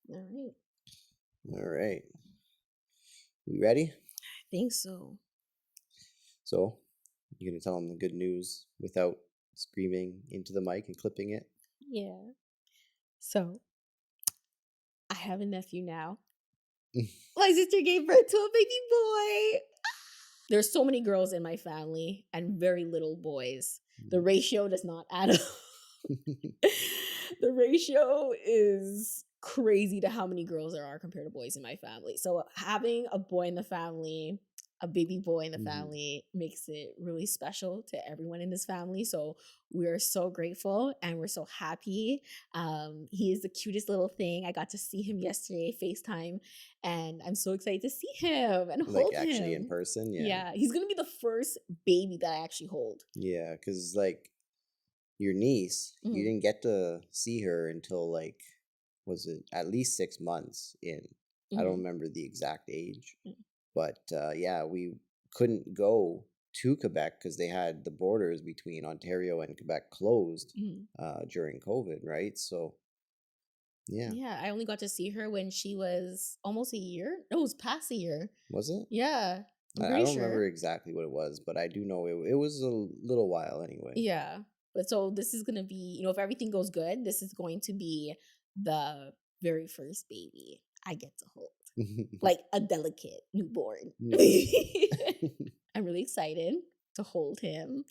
All right. All right. You ready? I think so. So, you're going to tell them the good news without screaming into the mic and clipping it? Yeah. So, I have a nephew now. My sister gave birth to a baby boy. There's so many girls in my family and very little boys. The ratio does not add up. The ratio is crazy to how many girls there are compared to boys in my family. So having a boy in the family, a baby boy in the family makes it really special to everyone in this family. So we're so grateful and we're so happy. He is the cutest little thing. I got to see him yesterday, FaceTime, and I'm so excited to see him and Like hold actually him. in person? Yeah, he's gonna be the first baby that I actually hold. Yeah, because like your niece, you didn't get to see her until like, was it at least 6 months in? I don't remember the exact age, but yeah, we couldn't go to Quebec because they had the borders between Ontario and Quebec closed during COVID, right? So yeah, Yeah, I only got to see her when she was almost a year. No, it was past a year. was it? Yeah, I'm I pretty don't remember sure. exactly what it was, but I do know it was a little while anyway. Yeah, but so this is gonna be, if everything goes good, this is going to be the very first baby I get to hold, like a delicate newborn. I'm really excited to hold him.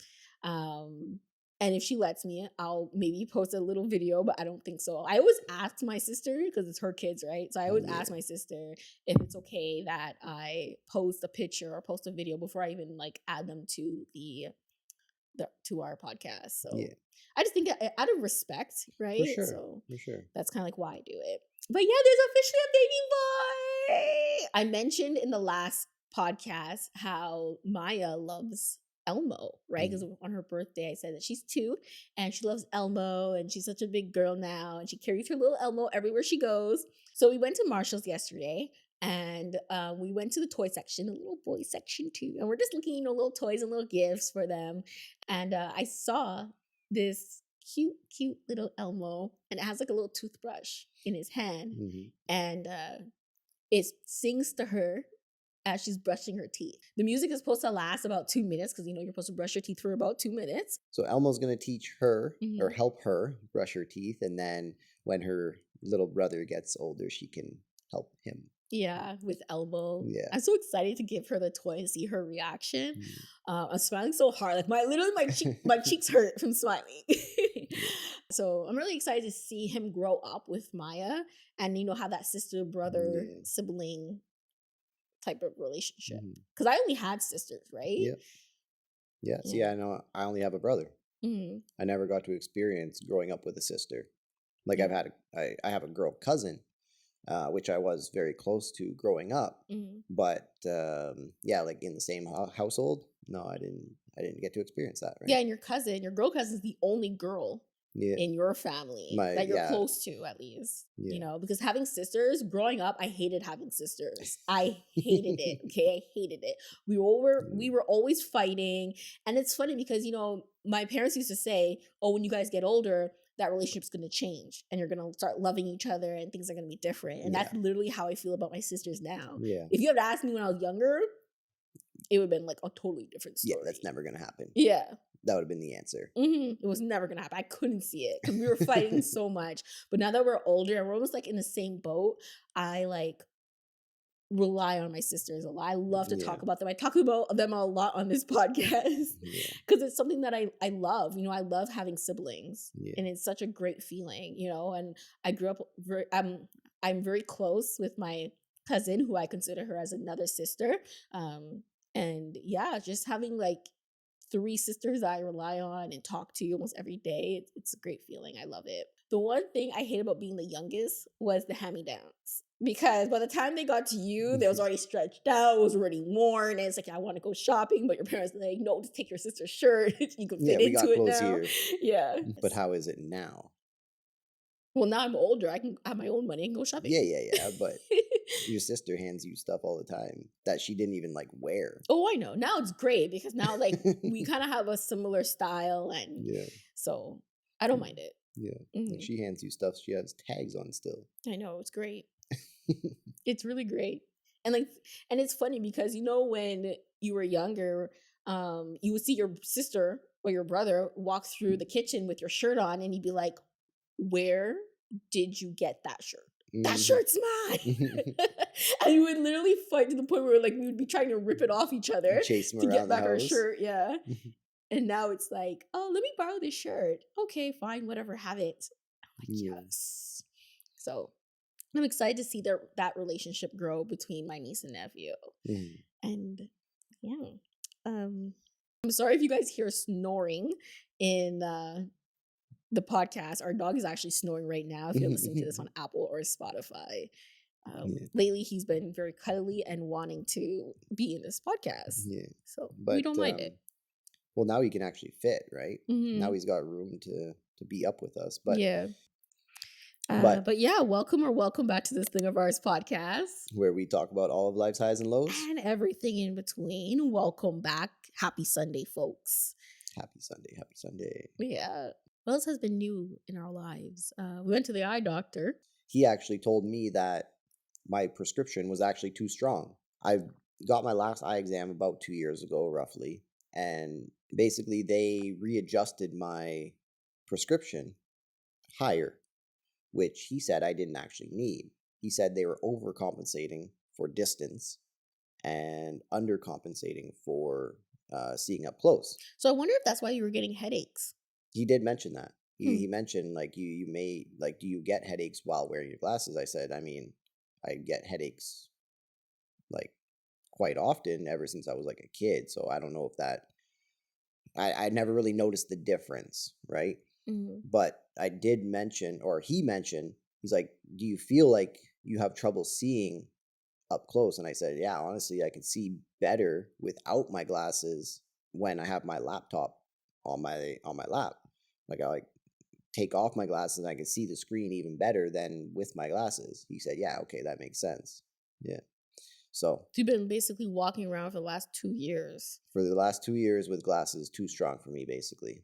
And if she lets me, I'll maybe post a little video, but I don't think so. I always ask my sister because it's her kids, right? So I always ask my sister if it's okay that I post a picture or post a video before I even like add them to to our podcast. So I just think out of respect, right? For sure. So For sure. that's kind of like why I do it. But yeah, there's officially a baby boy. I mentioned in the last podcast how Maya loves Elmo, right? Because on her birthday, I said that she's 2 and she loves Elmo and she's such a big girl now and she carries her little Elmo everywhere she goes. So we went to Marshall's yesterday and we went to the toy section, the little boy section too. And we're just looking, little toys and little gifts for them. And I saw this cute little Elmo, and it has like a little toothbrush in his hand, and it sings to her as she's brushing her teeth. The music is supposed to last about 2 minutes because you're supposed to brush your teeth for about 2 minutes. So Elmo's gonna teach her or help her brush her teeth, and then when her little brother gets older, she can help him. Yeah, with Elmo. Yeah. I'm so excited to give her the toy and see her reaction. I'm smiling so hard, like my cheeks hurt from smiling. So I'm really excited to see him grow up with Maya and have that sister brother sibling type of relationship. Because I only had sisters, right? Yeah. See, I know I only have a brother. I never got to experience growing up with a sister. Like I have a girl cousin, which I was very close to growing up. But yeah, like in the same household, no, I didn't get to experience that. Right? Yeah, and your girl cousin is the only girl in your family that you're close to, at least. Because having sisters, growing up, I hated having sisters. I hated it. Okay, I hated it. We were always fighting, and it's funny because my parents used to say, "Oh, when you guys get older, that relationship's going to change and you're going to start loving each other and things are going to be different." And that's literally how I feel about my sisters now. If you had asked me when I was younger, it would have been like a totally different story. Yeah, that's never going to happen. Yeah. That would have been the answer. It was never going to happen. I couldn't see it because we were fighting so much. But now that we're older and we're almost like in the same boat, I like rely on my sisters a lot. I love to talk about them. I talk about them a lot on this podcast because it's something that I love. I love having siblings and it's such a great feeling, and I grew up I'm very close with my cousin who I consider her as another sister. And yeah, just having like 3 sisters I rely on and talk to almost every day. It's a great feeling. I love it. The one thing I hate about being the youngest was the hand-me-downs. Because by the time they got to you, they was already stretched out, it was already worn, and it's like, I want to go shopping, but your parents are like, no, just take your sister's shirt. You can fit into it now. Here. Yeah. But how is it now? Well, now I'm older. I can have my own money and go shopping. Yeah. But your sister hands you stuff all the time that she didn't even like wear. Oh, I know. Now it's great because now like we kind of have a similar style, and so I don't mind it. Yeah. Like she hands you stuff she has tags on still. I know, it's great. It's really great. And it's funny because when you were younger, you would see your sister or your brother walk through the kitchen with your shirt on and you'd be like, where did you get that shirt? That shirt's mine. And we would literally fight to the point where we would be trying to rip it off each other to get back our shirt. Yeah. And now it's like, oh, let me borrow this shirt. Okay, fine, whatever, have it. I'm like, yes. So I'm excited to see that relationship grow between my niece and nephew. And yeah. I'm sorry if you guys hear snoring in the podcast. Our dog is actually snoring right now if you're listening to this on Apple or Spotify. Lately he's been very cuddly and wanting to be in this podcast. So we don't mind it. Well, now he can actually fit, right? Now he's got room to be up with us. But yeah. But yeah, welcome back to this Thing of Ours podcast, where we talk about all of life's highs and lows and everything in between. Welcome back. Happy Sunday, folks. Happy Sunday. Yeah. What else has been new in our lives? We went to the eye doctor. He actually told me that my prescription was actually too strong. I got my last eye exam about 2 years ago, roughly. And basically they readjusted my prescription higher, which he said I didn't actually need. He said they were overcompensating for distance and undercompensating for seeing up close. So I wonder if that's why you were getting headaches. He did mention that. He mentioned you may do you get headaches while wearing your glasses? I said, I mean, I get headaches quite often ever since I was a kid. So I don't know if that I never really noticed the difference, right? But I did mention, or he mentioned, he's like, do you feel like you have trouble seeing up close? And I said, yeah, honestly, I can see better without my glasses when I have my laptop on my lap. I take off my glasses and I can see the screen even better than with my glasses. He said, yeah, okay, that makes sense. Yeah. So you've been basically walking around for the last 2 years. For the last 2 years with glasses, too strong for me, basically.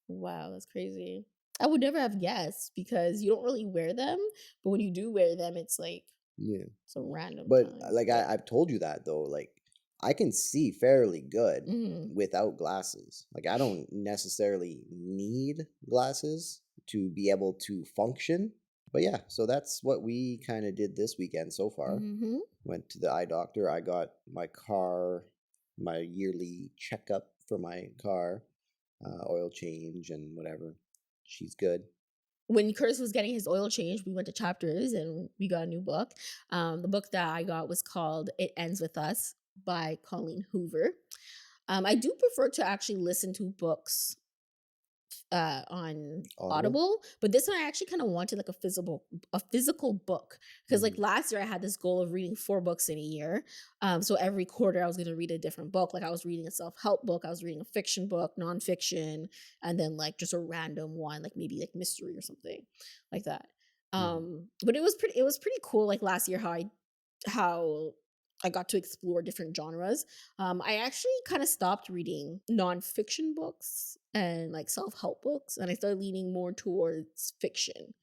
Wow, that's crazy. I would never have guessed because you don't really wear them, but when you do wear them, it's it's a random. But I've told you that though, I can see fairly good without glasses. I don't necessarily need glasses to be able to function. But yeah, so that's what we kind of did this weekend so far. Went to the eye doctor. I got my yearly checkup for my car, oil change and whatever. She's good. When Kurtis was getting his oil change, we went to Chapters and we got a new book. The book that I got was called It Ends With Us by Colleen Hoover. I do prefer to actually listen to books on Audible, but this one I actually kind of wanted a physical book because last year I had this goal of reading 4 books in a year. So every quarter I was going to read a different book. I was reading a self-help book, I was reading a fiction book, nonfiction, and then just a random one, maybe mystery or something like that. But it was pretty cool. Last year how I got to explore different genres. I actually kind of stopped reading nonfiction books and self-help books, and I started leaning more towards fiction.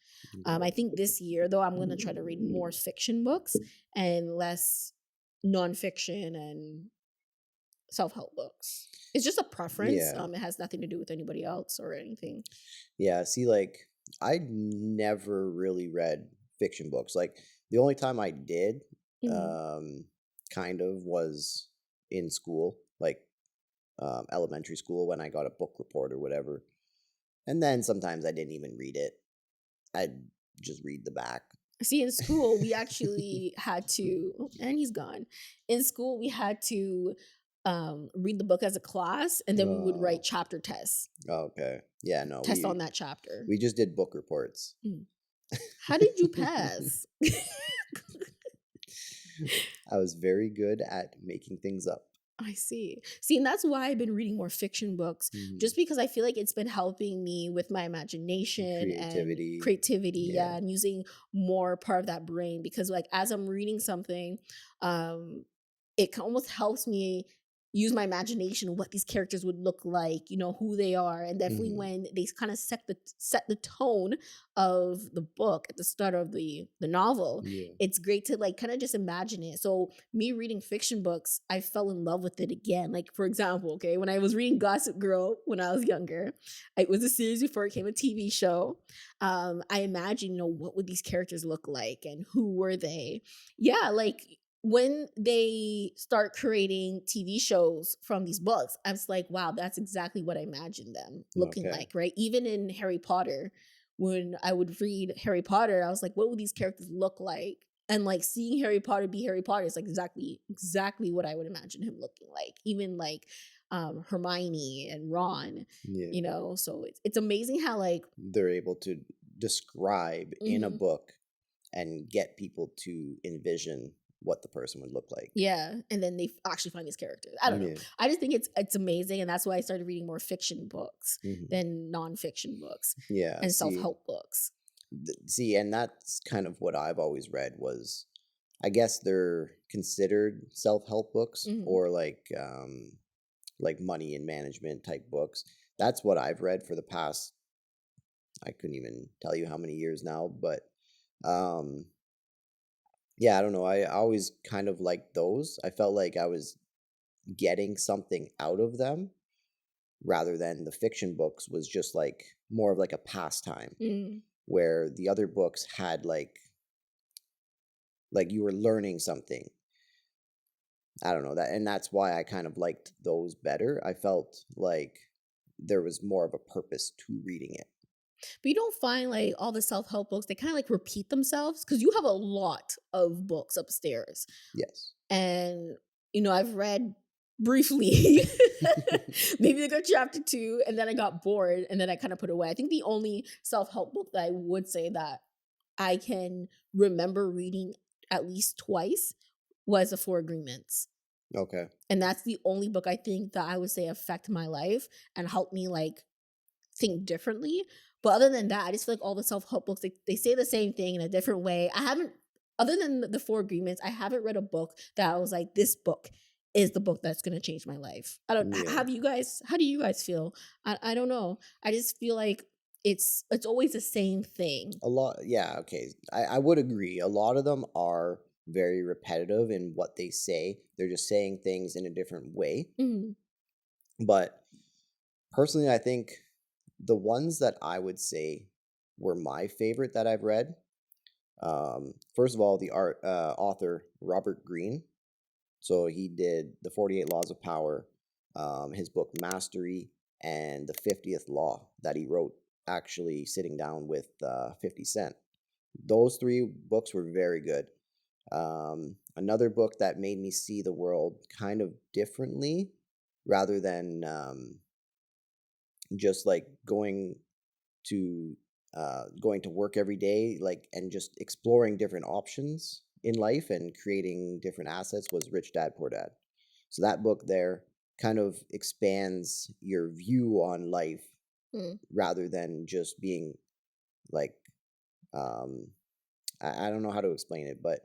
I think this year, though, I'm going to try to read more fiction books and less nonfiction and self-help books. It's just a preference. Yeah. It has nothing to do with anybody else or anything. Yeah, see, I never really read fiction books. The only time I did kind of was in school, elementary school, when I got a book report or whatever. And then sometimes I didn't even read it. I'd just read the back. See, in school, we actually had to, and he's gone. In school, we had to read the book as a class, and then we would write chapter tests. Okay. Yeah, no. Test on that chapter. We just did book reports. How did you pass? I was very good at making things up. I see. And that's why I've been reading more fiction books, just because I feel like it's been helping me with my imagination and creativity, and using more part of that brain. Because as I'm reading something, it almost helps me use my imagination what these characters would look like, you know, who they are. And definitely when they kind of set the tone of the book at the start of the novel, Yeah. it's great to like kind of just imagine it. So me reading fiction books, I fell in love with it again. Like for example, okay, when I was reading Gossip Girl when I was younger, it was a series before it became a TV show. I imagined, you know, what would these characters look like and who were they? Yeah, like when they start creating TV shows from these books, I was like, wow, that's exactly what I imagined them looking Okay. like, right? Even in Harry Potter, when I would read Harry Potter, I was like, what would these characters look like? And like seeing Harry Potter be Harry Potter is like exactly what I would imagine him looking like. Even like Hermione and Ron, Yeah. you know. So it's amazing how like They're able to describe in a mhm. book and get people to envision what the person would look like. Yeah, and then they actually find these characters. I don't know. Yeah. I just think it's amazing, and that's why I started reading more fiction books Hmm. than nonfiction books Yeah. and self help books. See, and that's kind of what I've always read was, I guess they're considered self-help books Hmm. or like money and management type books. That's what I've read for the past, I couldn't even tell you how many years now, but um yeah, I don't know. I always kind of liked those. I felt like I was getting something out of them rather than the fiction books was just like more of like a pastime Mm. where the other books had like you were learning something. I don't know that, and that's why I kind of liked those better. I felt like there was more of a purpose to reading it. But you don't find like all the self help books, they kind of like repeat themselves because you have a lot of books upstairs. Yes. And, you know, I've read briefly, maybe like a chapter two, and then I got bored and then I kind of put away. I think the only self help book that I would say that I can remember reading at least twice was The Four Agreements. Okay. And that's the only book I think that I would say affect my life and help me like think differently. But other than that, I just feel like all the self-help books, they say the same thing in a different way. I haven't, other than the Four Agreements, I haven't read a book that I was like, this book is the book that's going to change my life. I don't, Yeah. have you guys, how do you guys feel? I don't know. I just feel like it's always the same thing. A lot. Yeah. Okay. I would agree. A lot of them are very repetitive in what they say. They're just saying things in a different way. Mhm. But personally, I think the ones that I would say were my favorite that I've read. First of all, the author Robert Greene. So he did the 48 Laws of Power, his book Mastery, and the 50th Law that he wrote actually sitting down with 50 Cent. Those three books were very good. Another book that made me see the world kind of differently rather than just like to going to work every day, like, and just exploring different options in life and creating different assets was Rich Dad Poor Dad. So that book there kind of expands your view on life Mm. rather than just being like um I don't know how to explain it, but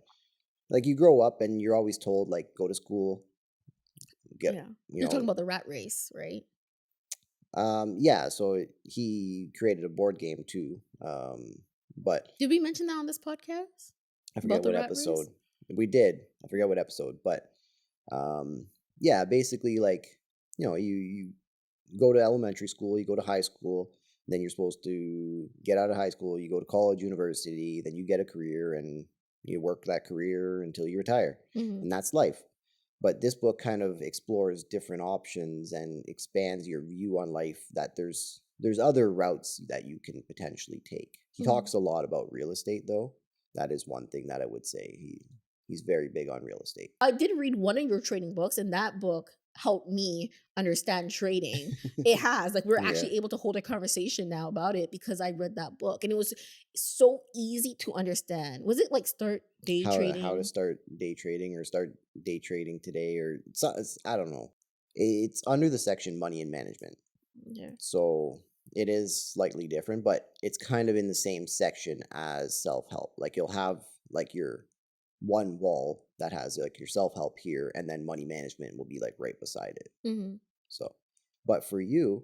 like you grow up and you're always told like go to school, get Yeah. you You're talking know about the rat race, right? yeah, so he created a board game too. But Did we mention that on this podcast I about forget the what rat episode race? we did. I forget what episode, but um, yeah, basically, like you go to elementary school, you go to high school, then you're supposed to get out of high school, you go to college, university, then you get a career, and you work that career until you retire, Hmm. and that's life. But this book kind of explores different options and expands your view on life. That there's other routes that you can potentially take. He Hmm. talks a lot about real estate, though. That is one thing that I would say he's very big on real estate. I did read one of your trading books, and that book helped me understand trading. It has, like, we're Yeah. actually able to hold a conversation now about it because I read that book, and it was so easy to understand. Was it like start day How to trading? start day trading or start day trading today or I don't know. It's under the section money and management. Yeah. So it is slightly different, but it's kind of in the same section as self-help. Like you'll have like your one wall that has like your self-help here, and then money management will be like right beside it. Mm-hmm. So, but for you,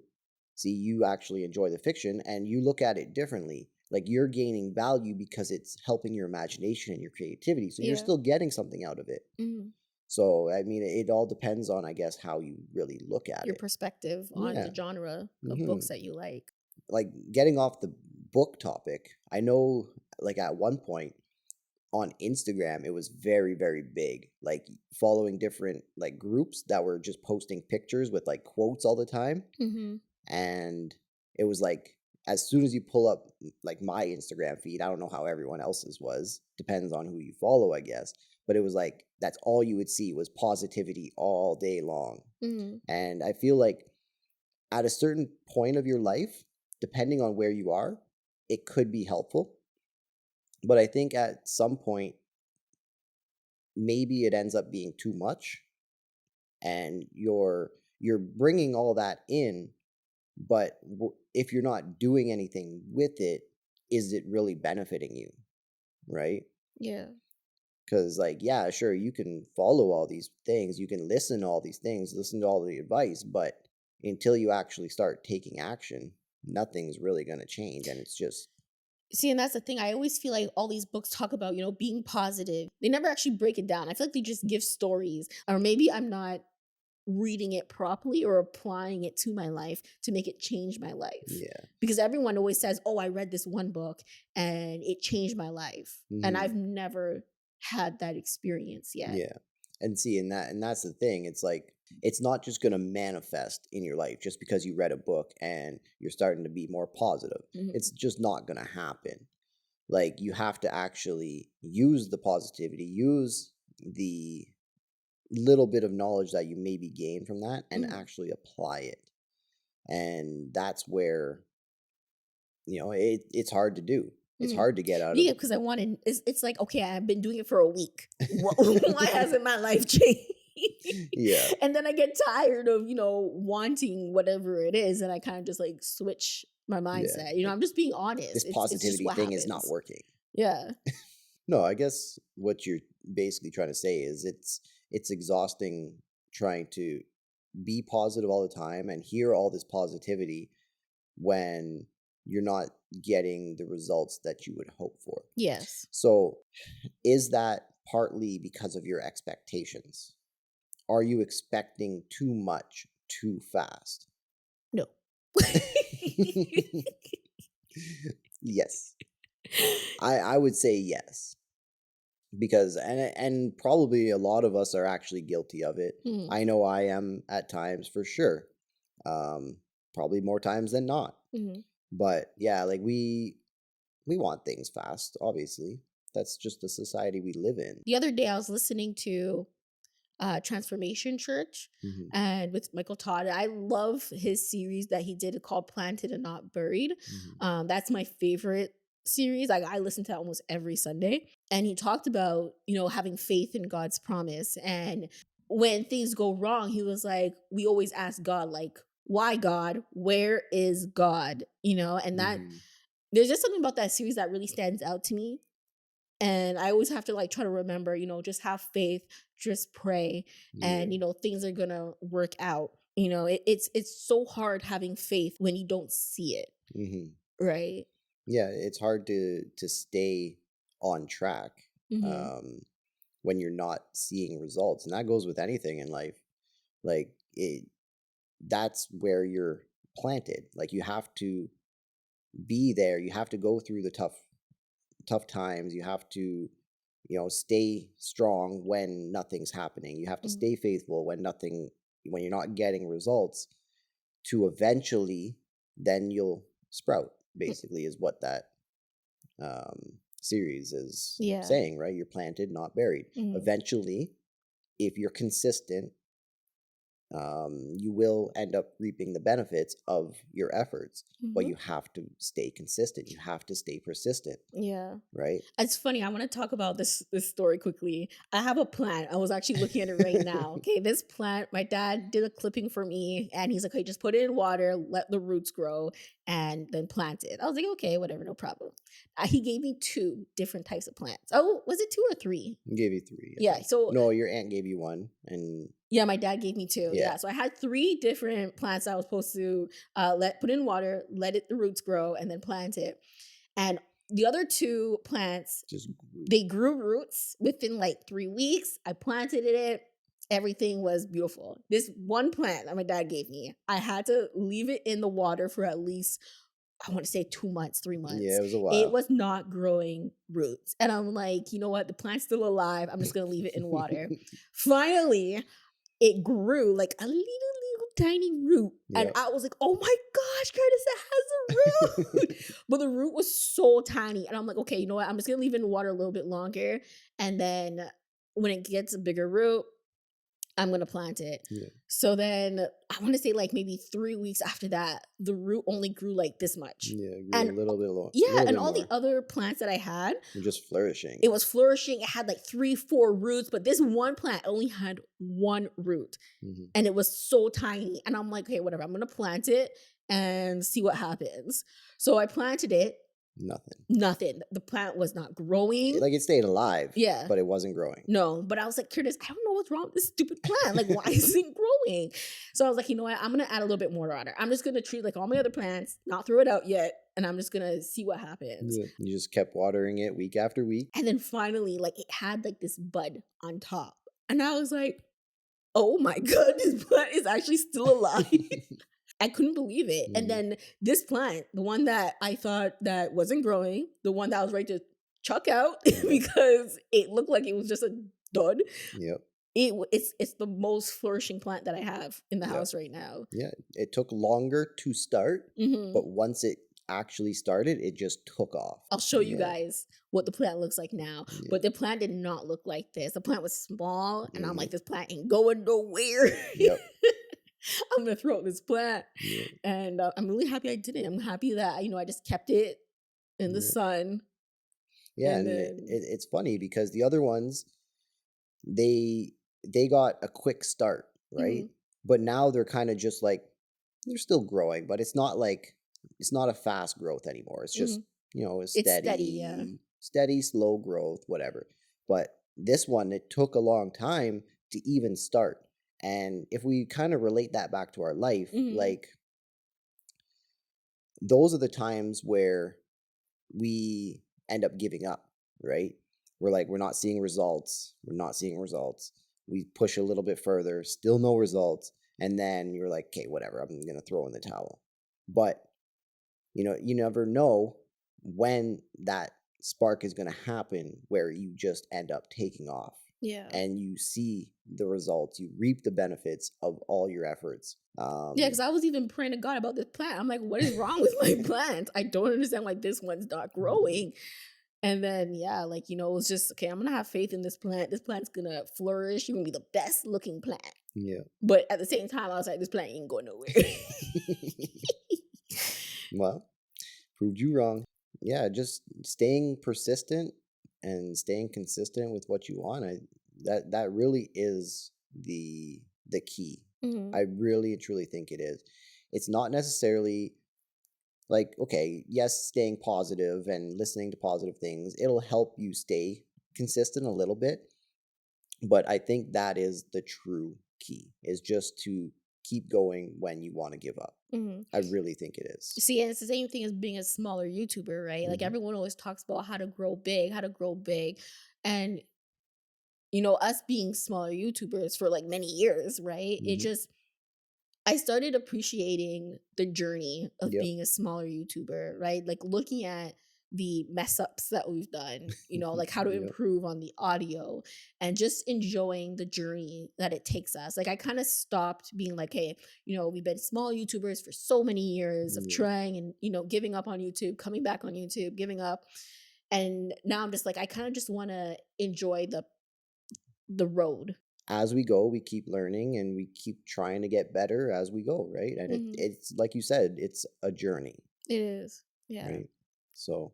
see, you actually enjoy the fiction and you look at it differently. Like you're gaining value because it's helping your imagination and your creativity. So you're Yeah. still getting something out of it. Mm-hmm. So, I mean, it all depends on, I guess, how you really look at Your it. perspective on Yeah. the genre of hmm books that you like. Like getting off the book topic, I know like at one point on Instagram, it was very, very big. Like following different like groups that were just posting pictures with like quotes all the time. Mm-hmm. And it was like as soon as you pull up like my Instagram feed, I don't know how everyone else's was, depends on who you follow, I guess, but it was like that's all you would see was positivity all day long. Mm-hmm. And I feel like at a certain point of your life, depending on where you are, it could be helpful, but I think at some point maybe it ends up being too much, and you're bringing all that in, but if you're not doing anything with it, is it really benefiting you, right? Yeah. Because like, yeah, sure, you can follow all these things, you can listen to all these things, listen to all the advice, but until you actually start taking action, nothing's really going to change, and it's just See, and that's the thing. I always feel like all these books talk about, being positive. They never actually break it down. I feel like they just give stories. Or maybe I'm not reading it properly or applying it to my life to make it change my life. yeah. Because everyone always says, "Oh, I read this one book and it changed my life." And hmm I've never had that experience yet. Yeah. And see, and that's the thing. It's like it's not just going to manifest in your life just because you read a book and you're starting to be more positive. Mhm. It's just not going to happen. Like you have to actually use the positivity, use the little bit of knowledge that you maybe gain from that and Mhm. actually apply it. And that's where, it's hard to do. It's Mhm. hard to get out of. Yeah, because I wanted. It's like, okay, I've been doing it for a week. Why hasn't my life changed? Yeah. And then I get tired of wanting whatever it is, and I kind of just like switch my Yeah. mindset. Like I'm just being honest. this It's just positivity what thing is not happens. working. Yeah. No, I guess what you're basically trying to say is it's exhausting trying to be positive all the time and hear all this positivity when you're not getting the results that you would hope for. Yes. So, is that partly because of your expectations? Are you expecting too much too fast? No. Yes. I would say yes. Because and probably a lot of us are actually guilty of it. Mhm. I know I am at times for sure. Um Probably more times than not. Mhm. But yeah, like we want things fast, obviously. That's just the society we live in. The other day, I was listening to Transformation Church hmm and with Michael Todd. I love his series that he did called Planted and Not Buried. hmm That's my favorite series. I listen to that almost every Sunday. And he talked about, having faith in God's promise. And when things go wrong, he was like, we always ask God, like, why God? Where is God? And that hmm there's just something about that series that really stands out to me. And I always have to like try to remember, just have faith, just pray, Yeah. and things are gonna work out. It's so hard having faith when you don't see it, hmm right? Yeah, it's hard to stay on track Mm-hmm. um when you're not seeing results. And that goes with anything in life. Like it that's where you're planted. Like you have to be there. You have to go through the tough times. You have to, stay strong when nothing's happening. You have to Mm-hmm. stay faithful when you're not getting results to eventually then you'll sprout, basically, is what that series is Yeah. saying, right? You're planted, not buried. Mm-hmm. Eventually, if you're consistent, you will end up reaping the benefits of your efforts, but Mm-hmm. you have to stay consistent. You have to stay persistent, Yeah. right? It's funny. I want to talk about this story quickly. I have a plant. I was actually looking at it right now. Okay, this plant, my dad did a clipping for me, and he's like, "Okay, just put it in water, let the roots grow." and then plant it. I was like, okay, whatever, no problem. He gave me 2 different types of plants. Oh, was it 2 or 3? He gave you 3. I Yeah. think. So No, your aunt gave you 1, and yeah, my dad gave me 2. yeah, Yeah. So I had 3 different plants I was supposed to put in water, let the roots grow, and then plant it. And the other 2 plants, just they grew roots within like 3 weeks. I planted it. Everything was beautiful. This one plant that my dad gave me, I had to leave it in the water for at least, I want to say 2 months, 3 yeah, months. it was a It while. was not growing roots. And I'm like, you know what? The plant's still alive. I'm just going to leave it in water. Finally, it grew like a little tiny root. And Yep. I was like, oh my gosh, Curtis, it has a root. But the root was so tiny. And I'm like, okay, you know what? I'm just going to leave it in water a little bit longer. And then when it gets a bigger root, I'm going to plant it. Yeah. So then I want to say like maybe 3 weeks after that, the root only grew like this much. Yeah, it grew And a little bit lower. yeah, and all more. the other plants that I had, Were just flourishing. it was flourishing. It had like 3, 4 roots, but this one plant only had 1 root. Mhm. And it was so tiny. And I'm like, okay, whatever. I'm going to plant it and see what happens. So I planted it. Nothing. The plant was not growing. Like it stayed alive. Yeah. But it wasn't growing. No, but I was like, Curtis, I don't know what's wrong with this stupid plant. Like, why is it growing? So I was like, you know what? I'm going to add a little bit more water. I'm just going to treat like all my other plants, not throw it out yet. And I'm just going to see what happens. Yeah. You just kept watering it week after week. And then finally, like it had like this bud on top. And I was like, oh my God, this plant is actually still alive. I couldn't believe it. And then this plant, the one that I thought that wasn't growing, the one that I was ready to chuck out because it looked like it was just a dud. Yep. It's the most flourishing plant that I have in the house right now. Yeah. It took longer to start, but once it actually started, it just took off. I'll show you guys what the plant looks like now. Yeah. But the plant did not look like this. The plant was small, and I'm like, this plant ain't going nowhere. Yep. I'm gonna throw out this plant, Yeah. and I'm really happy I did it. I'm happy that I just kept it in the sun. Yeah, and it's funny because the other ones, they got a quick start, right? But now they're kind of just like they're still growing, but it's not a fast growth anymore. It's just it's steady, steady, slow growth, whatever. But this one, it took a long time to even start. And if we kind of relate that back to our life, like those are the times where we end up giving up, right? We're like, we're not seeing results. We push a little bit further, still no results. And then you're like, okay, whatever, I'm going to throw in the towel. But, you never know when that spark is going to happen where you just end up taking off. Yeah. And you see the results, you reap the benefits of all your efforts. Yeah, because I was even praying to God about this plant. I'm like, what is wrong with my plant? I don't understand why this one's not growing. And then, it was just, okay, I'm going to have faith in this plant. This plant's going to flourish. You're going to be the best looking plant. Yeah. But at the same time, I was like, this plant ain't going nowhere. Well, proved you wrong. Yeah, just staying persistent and staying consistent with what you want. That really is the key. I really and truly think it is. It's not necessarily like, okay, yes, staying positive and listening to positive things, it'll help you stay consistent a little bit. But I think that is the true key, is just to keep going when you want to give up. I really think it is. See, and it's the same thing as being a smaller YouTuber, right? Like everyone always talks about how to grow big. And, us being smaller YouTubers for like many years, right? I started appreciating the journey of being a smaller YouTuber, right? Like looking at the mess ups that we've done, like how to improve on the audio and just enjoying the journey that it takes us. Like I kind of stopped being like, hey, we've been small YouTubers for so many years of trying and, giving up on YouTube, coming back on YouTube, giving up. And now I'm just like, I kind of just want to enjoy the road. As we go, we keep learning and we keep trying to get better as we go, right? And it's like you said, it's a journey. It is. Yeah. Right? So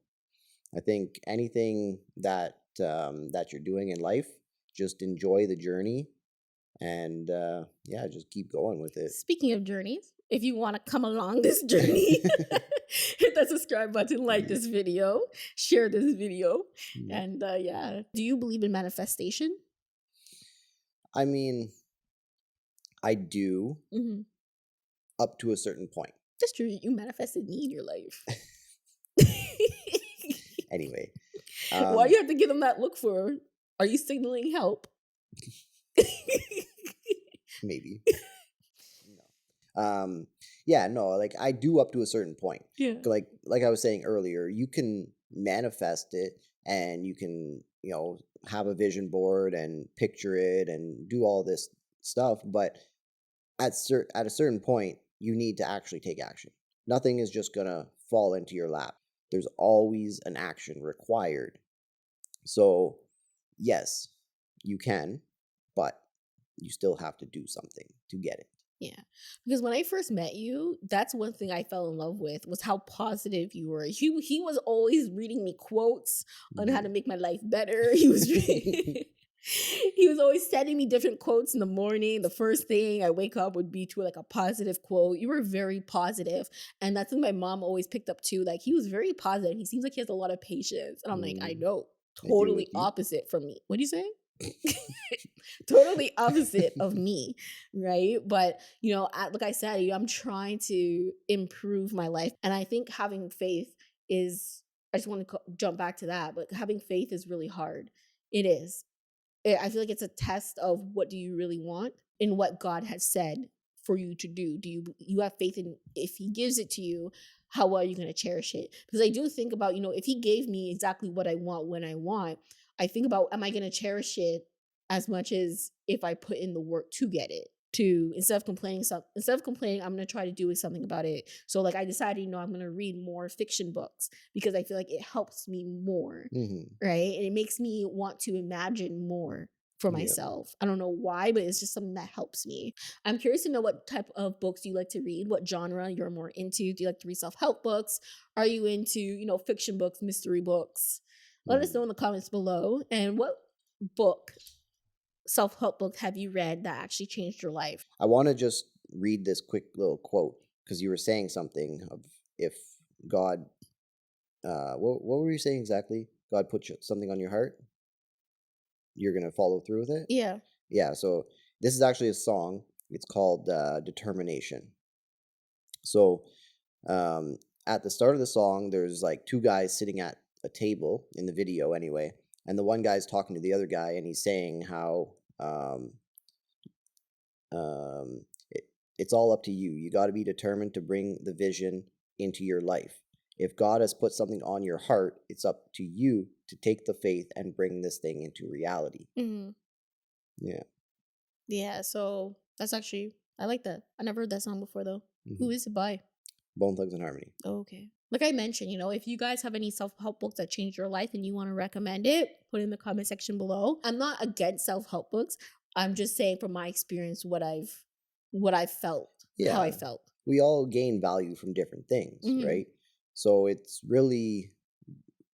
I think anything that you're doing in life, just enjoy the journey. and yeah, just keep going with it. Speaking of journeys, if you want to come along this journey, hit that subscribe button, like this video, share this video, and yeah. Do you believe in manifestation? I mean, I do, up to a certain point. That's true. You manifested me in your life. Anyway. Why you have to give them that look for? Are you signaling help? Maybe. No. Yeah, no, like I do up to a certain point. Yeah. Like I was saying earlier, you can manifest it and you can, have a vision board and picture it and do all this stuff, but at a certain point, you need to actually take action. Nothing is just gonna fall into your lap. There's always an action required. So, yes, you can, but you still have to do something to get it. Yeah. Because when I first met you, that's one thing I fell in love with was how positive you were. He was always reading me quotes on how to make my life better. He was he was always sending me different quotes in the morning. The first thing I wake up would be to like a positive quote. You were very positive. And that's what my mom always picked up too. Like he was very positive. He seems like he has a lot of patience. And I'm like, I know. Totally opposite from me. What do you say? Totally opposite of me, right? But like I said, I'm trying to improve my life, and I think having faith is. I just want to jump back to that, but having faith is really hard. It is. I feel like it's a test of what do you really want and what God has said for you to do. Do you have faith in if He gives it to you? How well are you going to cherish it? Because I do think about if He gave me exactly what I want when I want. I think about, am I going to cherish it as much as if I put in the work to get it? Instead of complaining, I'm going to try to do something about it. So like I decided, I'm going to read more fiction books because I feel like it helps me more, right? And it makes me want to imagine more for myself. I don't know why, but it's just something that helps me. I'm curious to know what type of books you like to read, what genre you're more into. Do you like to read self-help books? Are you into, fiction books, mystery books? Let us know in the comments below. And what self-help book have you read that actually changed your life? I want to just read this quick little quote because you were saying something of if God, what were you saying exactly? God put something on your heart, you're going to follow through with it? Yeah. Yeah, so this is actually a song. It's called Determination. So at the start of the song, there's like two guys sitting at a table in the video anyway, and the one guy's talking to the other guy and he's saying how it's all up to you. You got to be determined to bring the vision into your life. If God has put something on your heart, it's up to you to take the faith and bring this thing into reality. Yeah. Yeah, so that's actually, I like that. I never heard that song before though. Who is it by? Bone Thugs-n-Harmony. Oh, okay. Like I mentioned, if you guys have any self-help books that changed your life and you want to recommend it, put it in the comment section below. I'm not against self-help books. I'm just saying from my experience what I've felt, how I felt. We all gain value from different things, right? So it's really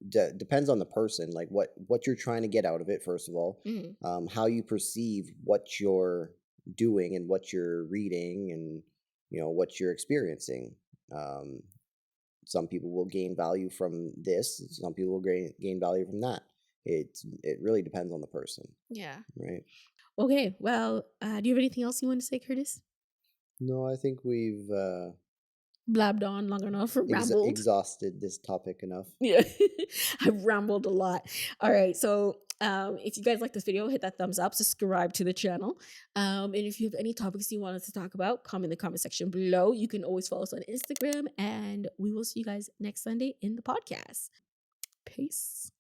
depends on the person, like what you're trying to get out of it, first of all, how you perceive what you're doing and what you're reading and what you're experiencing. Some people will gain value from this, some people will gain value from that. It really depends on the person. Yeah. Right. Okay, well, do you have anything else you want to say, Kurtis? No, I think we've blabbed on long enough, rambled. Exhausted this topic enough. Yeah, I rambled a lot. All right, so if you guys like this video, hit that thumbs up, subscribe to the channel. And if you have any topics you want us to talk about, comment in the comment section below. You can always follow us on Instagram, and we will see you guys next Sunday in the podcast. Peace.